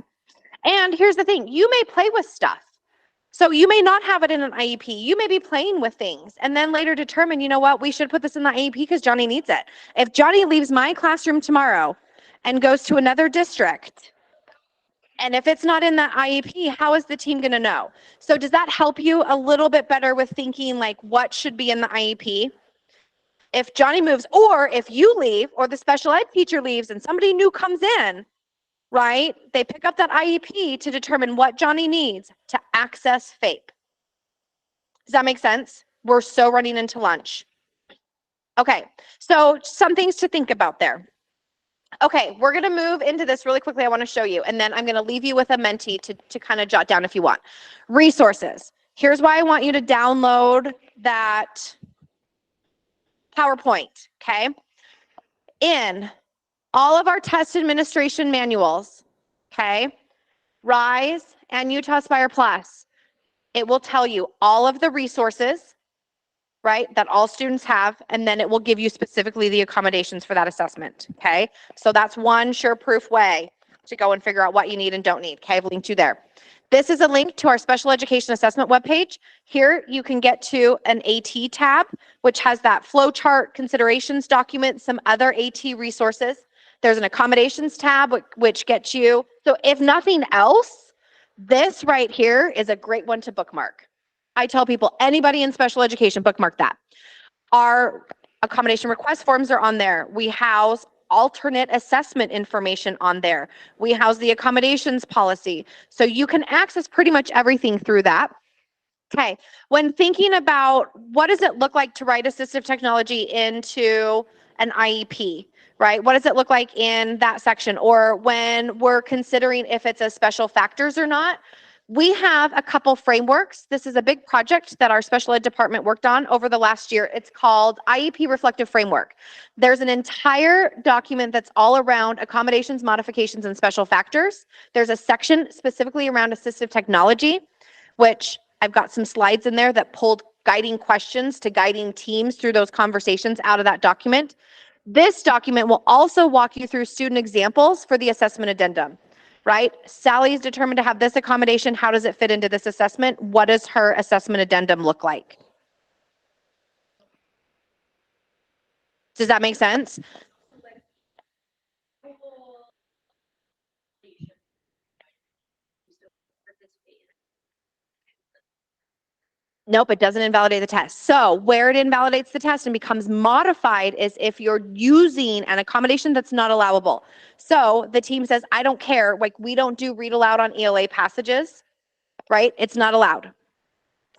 And here's the thing, you may play with stuff. So you may not have it in an IEP. You may be playing with things and then later determine, you know what, we should put this in the IEP because Johnny needs it. If Johnny leaves my classroom tomorrow and goes to another district, and if it's not in that IEP, how is the team going to know? So does that help you a little bit better with thinking like what should be in the IEP? If Johnny moves, or if you leave, or the special ed teacher leaves and somebody new comes in, right? They pick up that IEP to determine what Johnny needs to access FAPE. Does that make sense? We're so running into lunch. Okay, so some things to think about there. Okay, we're going to move into this really quickly. I want to show you, and then I'm going to leave you with a Menti to kind of jot down if you want. Resources. Here's why I want you to download that PowerPoint, okay? In all of our test administration manuals, okay, RISE and Utahspire Plus, it will tell you all of the resources, right, that all students have, and then it will give you specifically the accommodations for that assessment, okay? So that's one sure-proof way to go and figure out what you need and don't need, okay? I've linked you there. This is a link to our special education assessment webpage. Here you can get to an AT tab, which has that flow chart, considerations document, some other AT resources. There's an accommodations tab, which gets you, so if nothing else, this right here is a great one to bookmark. I tell people, anybody in special education, bookmark that. Our accommodation request forms are on there. We house alternate assessment information on there. We house the accommodations policy. So you can access pretty much everything through that. Okay, when thinking about what does it look like to write assistive technology into an IEP, right? What does it look like in that section? Or when we're considering if it's a special factors or not, we have a couple frameworks. This is a big project that our special ed department worked on over the last year. It's called IEP Reflective Framework. There's an entire document that's all around accommodations, modifications, and special factors. There's a section specifically around assistive technology, which I've got some slides in there that pulled guiding questions to guiding teams through those conversations out of that document. This document will also walk you through student examples for the assessment addendum. Right? Sally's determined to have this accommodation. How does it fit into this assessment? What does her assessment addendum look like? Does that make sense? Nope, it doesn't invalidate the test. So where it invalidates the test and becomes modified is if you're using an accommodation that's not allowable. So the team says, I don't care, like we don't do read aloud on ELA passages, right? It's not allowed,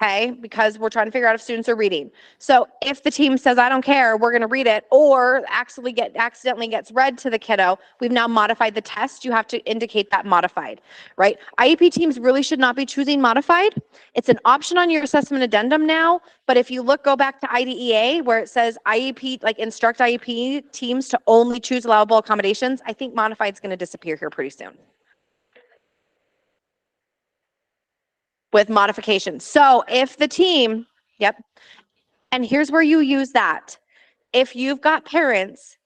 okay? Because we're trying to figure out if students are reading. So if the team says, I don't care, we're gonna read it, or accidentally gets read to the kiddo, we've now modified the test. You have to indicate that modified, right? IEP teams really should not be choosing modified. It's an option on your assessment addendum now, but if you go back to IDEA where it says IEP, like instruct IEP teams to only choose allowable accommodations, I think modified is gonna disappear here pretty soon. With modifications. So if the team, yep, and here's where you use that. If you've got parents,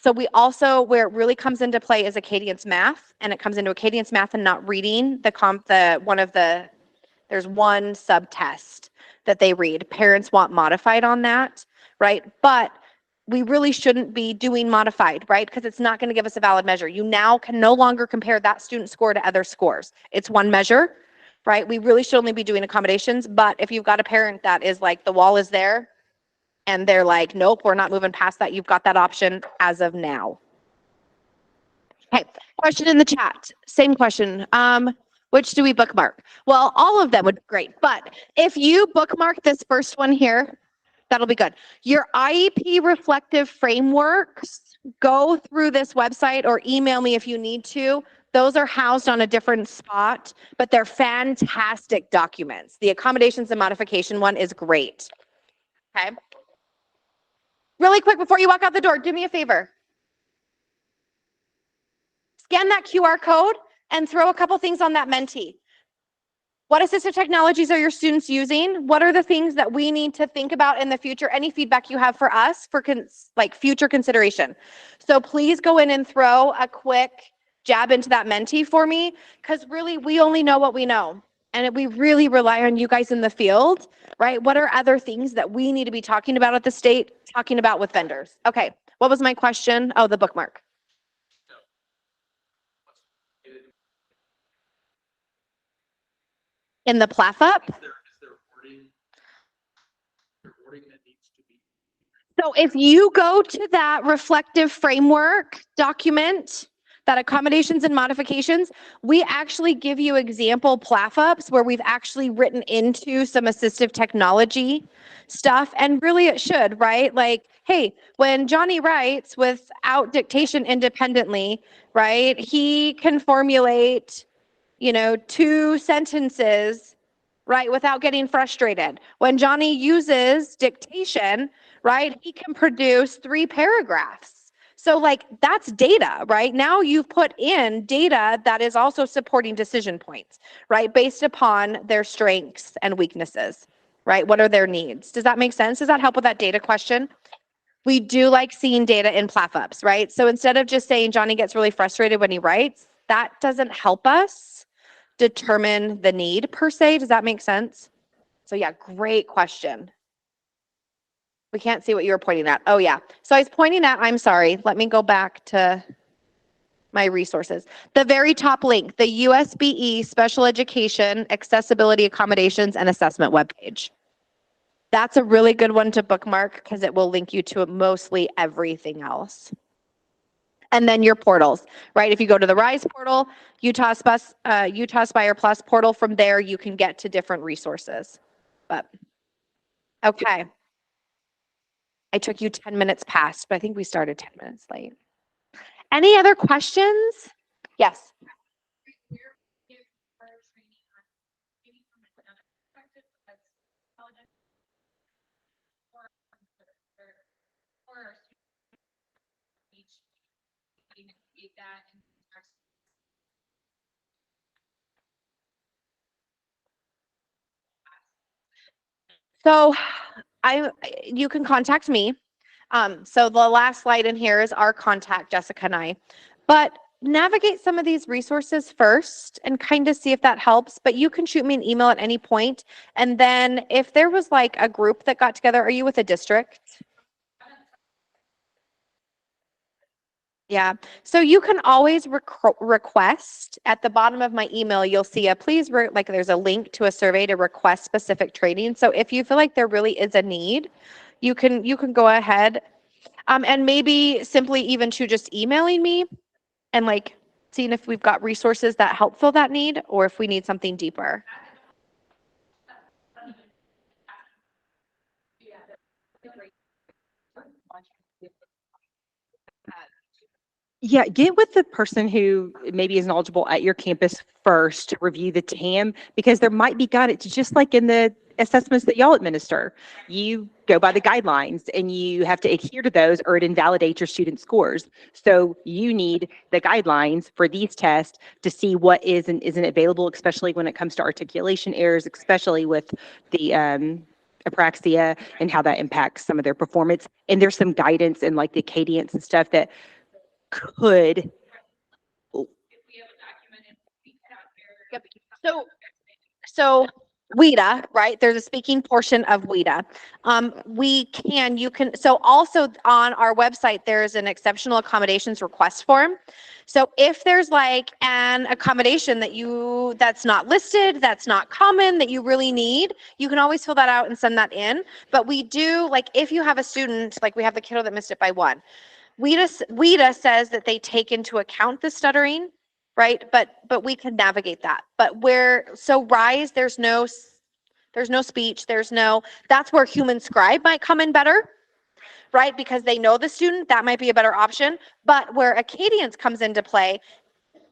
so we also, where it really comes into play is Acadience math, and it comes into Acadience math and not reading there's one subtest that they read. Parents want modified on that, right? But we really shouldn't be doing modified, right? Because it's not going to give us a valid measure. You now can no longer compare that student score to other scores. It's one measure, right? We really should only be doing accommodations. But if you've got a parent that is like, the wall is there and they're like, nope, we're not moving past that, you've got that option as of now. Okay, question in the chat. Same question. Which do we bookmark? Well, all of them would be great. But if you bookmark this first one here, that'll be good. Your IEP reflective frameworks, go through this website or email me if you need to. Those are housed on a different spot, but they're fantastic documents. The accommodations and modification one is great. Okay. Really quick before you walk out the door, do me a favor. Scan that QR code and throw a couple things on that Menti. What assistive technologies are your students using? What are the things that we need to think about in the future? Any feedback you have for us for future consideration. So please go in and throw a quick jab into that Menti for me, because really we only know what we know. And we really rely on you guys in the field, right? What are other things that we need to be talking about at the state, talking about with vendors? Okay, what was my question? Oh, the bookmark. In the PLAFUP? So if you go to that reflective framework document, that accommodations and modifications, we actually give you example PLAFUPs where we've actually written into some assistive technology stuff. And really it should, right? Like, hey, when Johnny writes without dictation independently, right, he can formulate, 2 sentences, right, without getting frustrated. When Johnny uses dictation, right, he can produce 3 paragraphs. So like that's data, right? Now you've put in data that is also supporting decision points, right, based upon their strengths and weaknesses, right? What are their needs? Does that make sense? Does that help with that data question? We do like seeing data in PLAFUPs, right? So instead of just saying Johnny gets really frustrated when he writes, that doesn't help us determine the need per se. Does that make sense? So yeah, great question. We can't see what you were pointing at. Oh yeah. So I was pointing at, I'm sorry, let me go back to my resources. The very top link, the USBE Special Education Accessibility Accommodations and Assessment webpage. That's a really good one to bookmark because it will link you to mostly everything else. And then your portals, right? If you go to the RISE portal, Utahspire Plus portal, from there you can get to different resources. But okay. I took you 10 minutes past, but I think we started 10 minutes late. Any other questions? Yes. So you can contact me. So the last slide in here is our contact, Jessica and I. But navigate some of these resources first and kind of see if that helps. But you can shoot me an email at any point. And then if there was like a group that got together, are you with a district? Yeah, so you can always request at the bottom of my email. You'll see there's a link to a survey to request specific training. So if you feel like there really is a need, you can go ahead and maybe simply even to just emailing me and like seeing if we've got resources that help fill that need or if we need something deeper. Yeah, get with the person who maybe is knowledgeable at your campus first to review the TAM, because there might be guidance, just like in the assessments that y'all administer. You go by the guidelines and you have to adhere to those or it invalidates your student scores. So you need the guidelines for these tests to see what is and isn't available, especially when it comes to articulation errors, especially with the apraxia and how that impacts some of their performance. And there's some guidance and like the cadence and stuff that could. So WIDA, right? There's a speaking portion of WIDA. So also on our website, there's an exceptional accommodations request form. So if there's like an accommodation that's not listed, that's not common, that you really need, you can always fill that out and send that in. But we do, like, if you have a student, like we have the kiddo that missed it by one, WIDA says that they take into account the stuttering, right? But we can navigate that. But RISE, there's no speech, that's where human scribe might come in better, right? Because they know the student, that might be a better option. But where Accadience comes into play,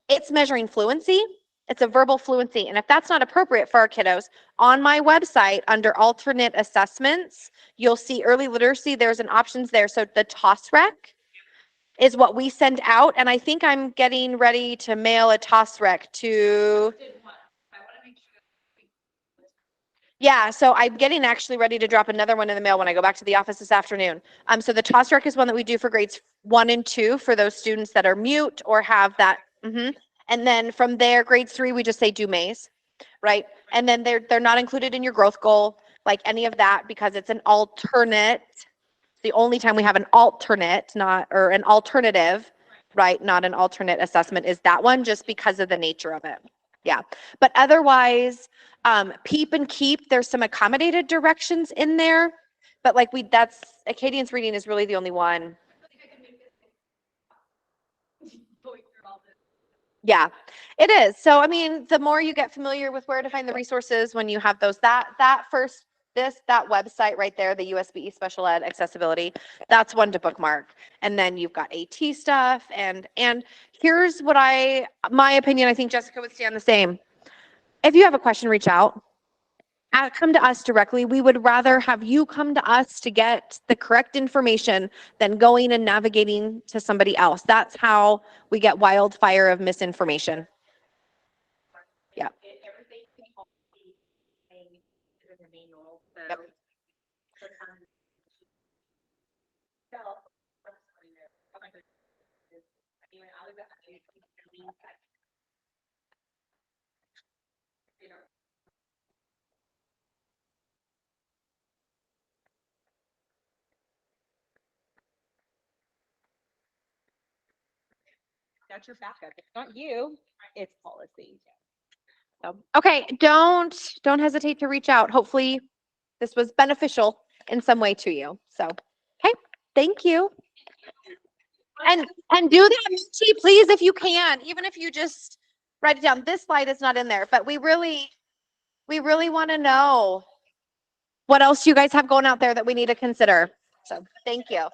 it's measuring fluency. It's a verbal fluency. And if that's not appropriate for our kiddos, on my website under alternate assessments, you'll see early literacy. There's an options there. So the TOSREC is what we send out. And I think I'm getting ready to mail a TOSREC to... Yeah, so I'm getting actually ready to drop another one in the mail when I go back to the office this afternoon. So the TOSREC is one that we do for grades 1 and 2 for those students that are mute or have that. And then from there, grades 3, we just say do maze, right? And then they're not included in your growth goal, like any of that, because it's an alternate. The only time we have an alternate, or an alternative, right? Not an alternate assessment is that one, just because of the nature of it. Yeah, but otherwise, PEEP and KEEP, there's some accommodated directions in there, but like that's Accadience reading is really the only one. Yeah, it is. So, I mean, the more you get familiar with where to find the resources when you have those, that website right there, the USB Special Ed Accessibility, that's one to bookmark. And then you've got AT stuff. And here's what my opinion, I think Jessica would stand the same. If you have a question, reach out. Come to us directly. We would rather have you come to us to get the correct information than going and navigating to somebody else. That's how we get wildfire of misinformation. Yeah. Yep. That's your backup. It's not you, it's policy. So, okay, don't hesitate to reach out. Hopefully this was beneficial in some way to you. So, okay, thank you. And do that, Michi, please, if you can, even if you just write it down. This slide is not in there, but we really want to know what else you guys have going out there that we need to consider. So, thank you.